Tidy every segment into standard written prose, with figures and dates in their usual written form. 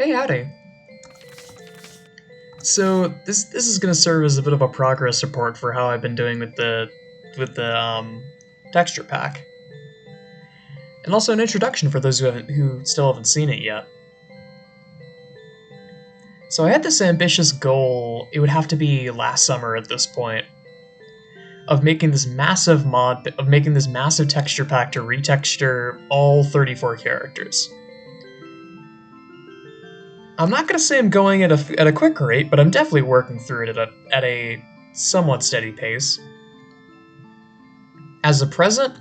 Hey, howdy. So this is gonna serve as a bit of a progress report for how I've been doing with the texture pack, and also an introduction for those who still haven't seen it yet. So I had this ambitious goal. It would have to be last summer at this point, of making this massive texture pack to retexture all 34 characters. I'm not gonna say I'm going at a quick rate, but I'm definitely working through it at a somewhat steady pace. As of present,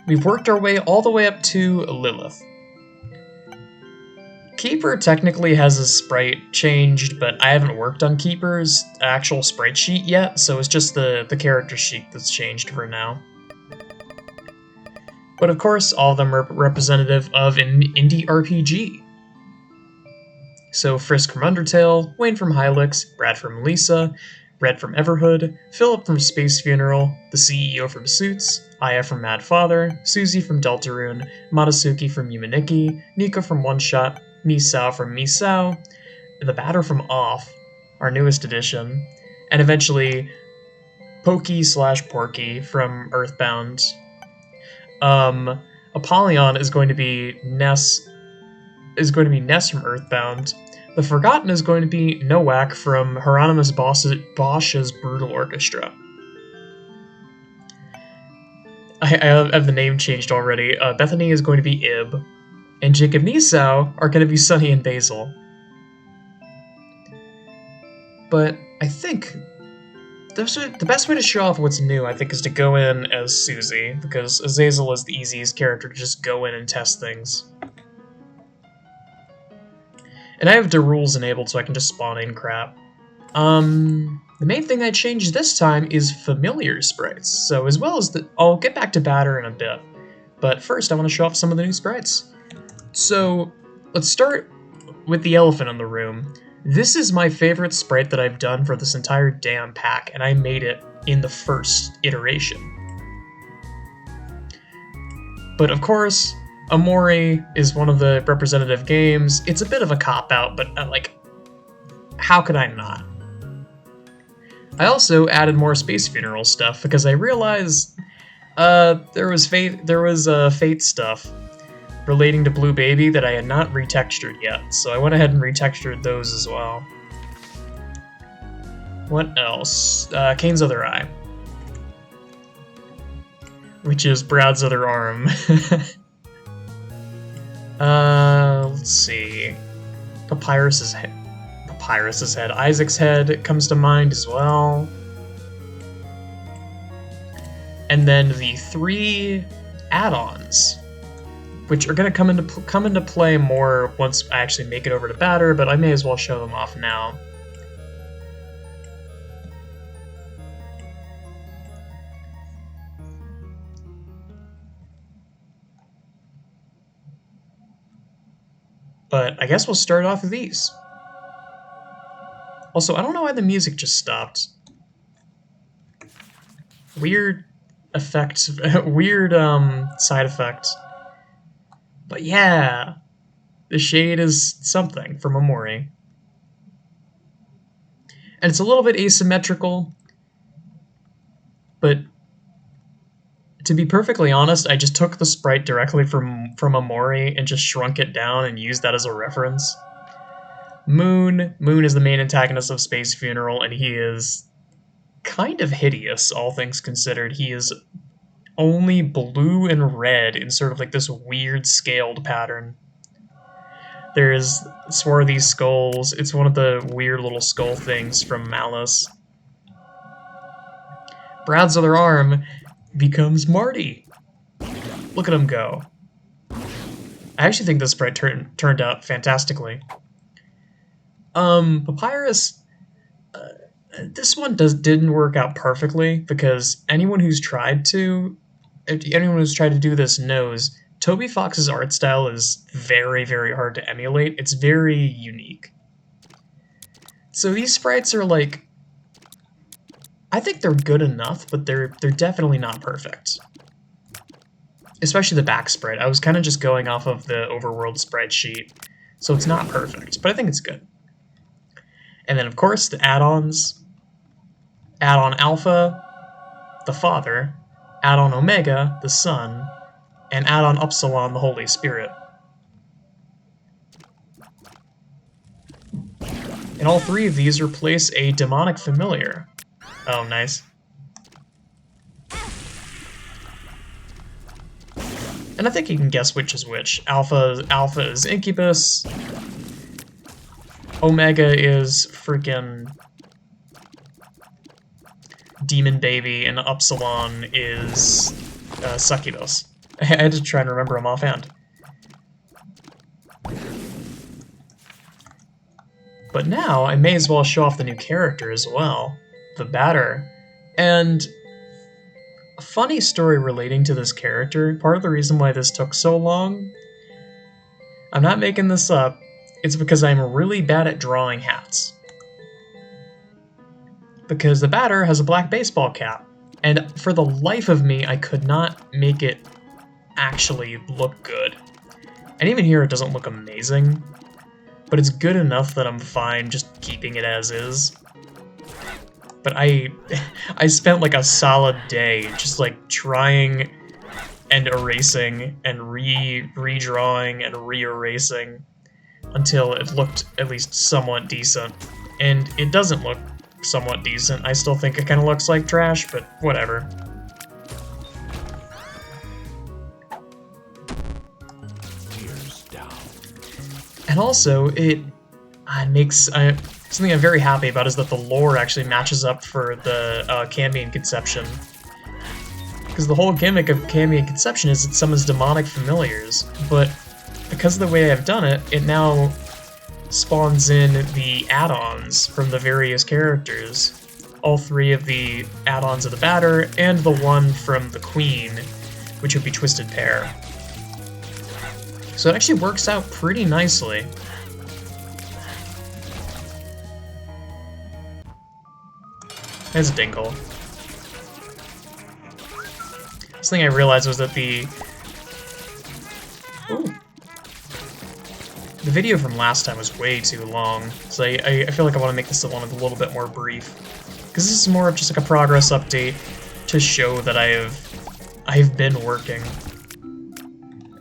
we've worked our way all the way up to Lilith. Keeper technically has his sprite changed, but I haven't worked on Keeper's actual sprite sheet yet, so it's just the character sheet that's changed for now. But of course, all of them are representative of an indie RPG. So Frisk from Undertale, Wayne from Hylix, Brad from Lisa, Red from Everhood, Philip from Space Funeral, the CEO from Suits, Aya from Mad Father, Susie from Deltarune, Matasuki from Yumaniki, Nika from One Shot, Misao from Misao, the Batter from Off, our newest addition, and eventually Pokey/Porky from Earthbound. Apollyon is going to be Ness from Earthbound. The Forgotten is going to be Nowak from Hieronymus Bosch's Brutal Orchestra. I have the name changed already. Bethany is going to be Ib, and Jacob Nisau are going to be Sunny and Basil. But I think the best way to show off what's new, I think, is to go in as Susie, because Azazel is the easiest character to just go in and test things. And I have the rules enabled so I can just spawn in crap. The main thing I changed this time is familiar sprites, so as well as I'll get back to Batter in a bit. But first I want to show off some of the new sprites. So, let's start with the elephant in the room. This is my favorite sprite that I've done for this entire damn pack, and I made it in the first iteration. But of course, Amori is one of the representative games. It's a bit of a cop-out, but how could I not? I also added more Space Funeral stuff because I realized there was Fate stuff relating to Blue Baby that I had not retextured yet, so I went ahead and retextured those as well. What else? Kane's Other Eye, which is Brad's other arm. Let's see. Papyrus's head. Isaac's head comes to mind as well. And then the 3 add-ons, which are going to come into play more once I actually make it over to Batter, but I may as well show them off now. But I guess we'll start off with these. Also, I don't know why the music just stopped. Weird effects, weird side effect. But yeah, the shade is something from Amori. And it's a little bit asymmetrical, but to be perfectly honest, I just took the sprite directly from Amori and just shrunk it down and used that as a reference. Moon is the main antagonist of Space Funeral, and he is kind of hideous, all things considered. He is only blue and red in sort of like this weird scaled pattern. There's swarthy skulls. It's one of the weird little skull things from Malice. Brad's other arm becomes Marty. Look at him go. I actually think this sprite turned out fantastically. Papyrus, this one didn't work out perfectly because anyone who's tried to do this knows Toby Fox's art style is very, very hard to emulate. It's very unique. So these sprites are like, I think they're good enough, but they're definitely not perfect. Especially the back sprite. I was kind of just going off of the overworld sprite sheet. So it's not perfect, but I think it's good. And then, of course, the add-ons. Add-on Alpha, the Father. Add-on Omega, the Son. And add-on Upsilon, the Holy Spirit. And all three of these replace a demonic familiar. Oh, nice. And I think you can guess which is which. Alpha is Incubus. Omega is freaking Demon Baby, and Upsilon is Succubus. I had to try and remember them offhand. But now, I may as well show off the new character as well, the Batter. And a funny story relating to this character, part of the reason why this took so long, I'm not making this up, it's because I'm really bad at drawing hats. Because the Batter has a black baseball cap, and for the life of me, I could not make it actually look good. And even here, it doesn't look amazing, but it's good enough that I'm fine just keeping it as is. But I spent like a solid day just like trying and erasing and redrawing and re-erasing until it looked at least somewhat decent. And it doesn't look somewhat decent. I still think it kind of looks like trash, but whatever. And also, it makes something I'm very happy about is that the lore actually matches up for the Cambion Conception. Because the whole gimmick of Cambion Conception is it summons demonic familiars, but because of the way I've done it, it now spawns in the add-ons from the various characters. All three of the add-ons of the Batter, and the one from the Queen, which would be Twisted Pair. So it actually works out pretty nicely. There's a Dingle. This thing I realized was that the video from last time was way too long, so I feel like I want to make this one a little bit more brief. Because this is more of just like a progress update to show that I've been working.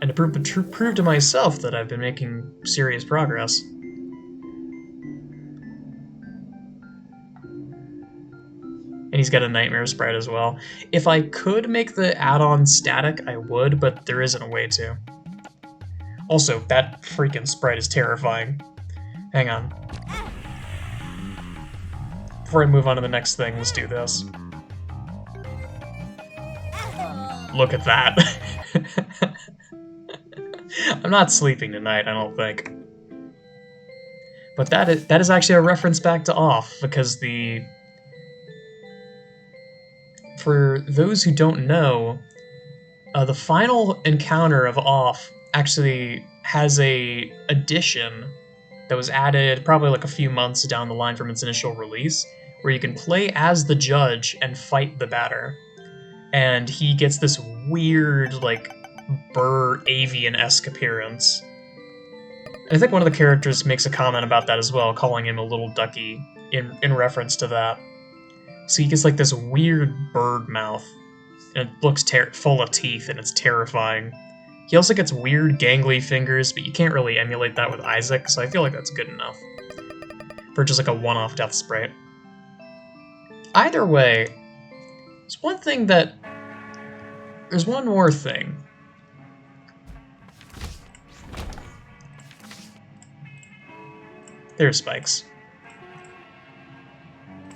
And to prove to myself that I've been making serious progress. And he's got a Nightmare Sprite as well. If I could make the add-on static, I would, but there isn't a way to. Also, that freaking sprite is terrifying. Hang on. Before I move on to the next thing, let's do this. Look at that. I'm not sleeping tonight, I don't think. But that is actually a reference back to Off, because for those who don't know, the final encounter of Off actually has a addition that was added probably like a few months down the line from its initial release, where you can play as the judge and fight the Batter. And he gets this weird, like, Burr avian-esque appearance. And I think one of the characters makes a comment about that as well, calling him a little ducky in reference to that. So he gets like this weird bird mouth, and it looks full of teeth, and it's terrifying. He also gets weird gangly fingers, but you can't really emulate that with Isaac, so I feel like that's good enough for just like a one-off death sprite. Either way, there's one more thing. There's Spikes.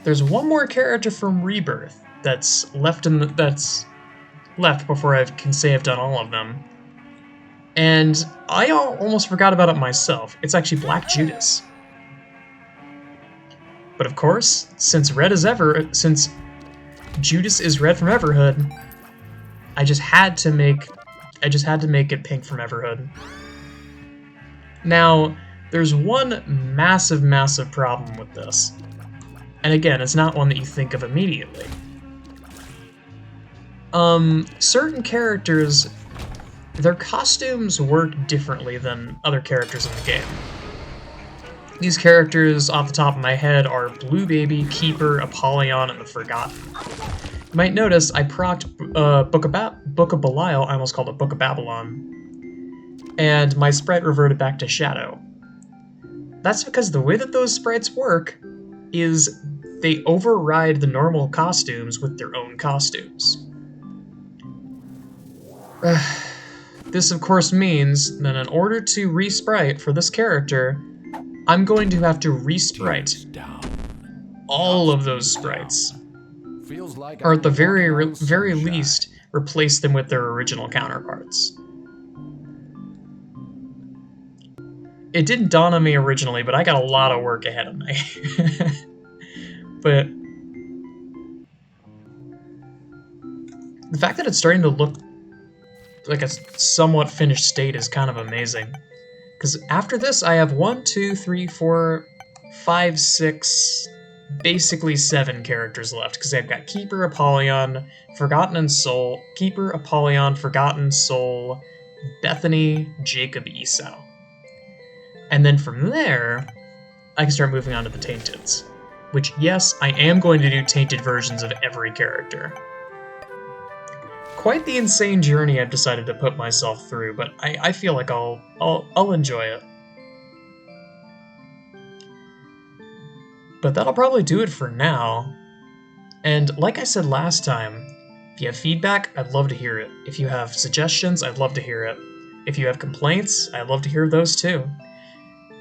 There's one more character from Rebirth that's left before I can say I've done all of them. And I almost forgot about it myself. It's actually Black Judas. But of course, since Judas is red from Everhood, I just had to make it pink from Everhood. Now, there's one massive, massive problem with this. And again, it's not one that you think of immediately. Certain characters, their costumes work differently than other characters in the game. These characters off the top of my head are Blue Baby, Keeper, Apollyon, and the Forgotten. You might notice I procced Book of Belial, I almost called it Book of Babylon, and my sprite reverted back to Shadow. That's because the way that those sprites work is they override the normal costumes with their own costumes. This of course means that in order to resprite for this character, I'm going to have to resprite all of those sprites. Or at the very least, replace them with their original counterparts. It didn't dawn on me originally, but I got a lot of work ahead of me. But the fact that it's starting to look like a somewhat finished state is kind of amazing. Because after this, I have 1, 2, 3, 4, 5, 6, basically 7 characters left. Because I've got Keeper, Apollyon, Forgotten and Soul, Keeper, Apollyon, Forgotten, Soul, Bethany, Jacob, Esau. And then from there, I can start moving on to the Tainteds. Which, yes, I am going to do tainted versions of every character. Quite the insane journey I've decided to put myself through, but I feel like I'll enjoy it. But that'll probably do it for now. And like I said last time, if you have feedback, I'd love to hear it. If you have suggestions, I'd love to hear it. If you have complaints, I'd love to hear those too.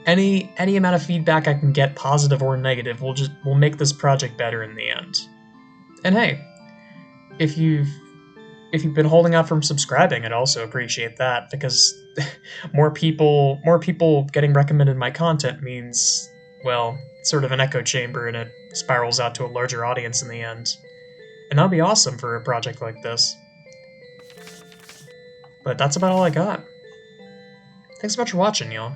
Any amount of feedback I can get, positive or negative, will make this project better in the end. And hey, if you've been holding out from subscribing, I'd also appreciate that, because more people getting recommended my content means, well, it's sort of an echo chamber, and it spirals out to a larger audience in the end. And that'd be awesome for a project like this. But that's about all I got. Thanks so much for watching, y'all.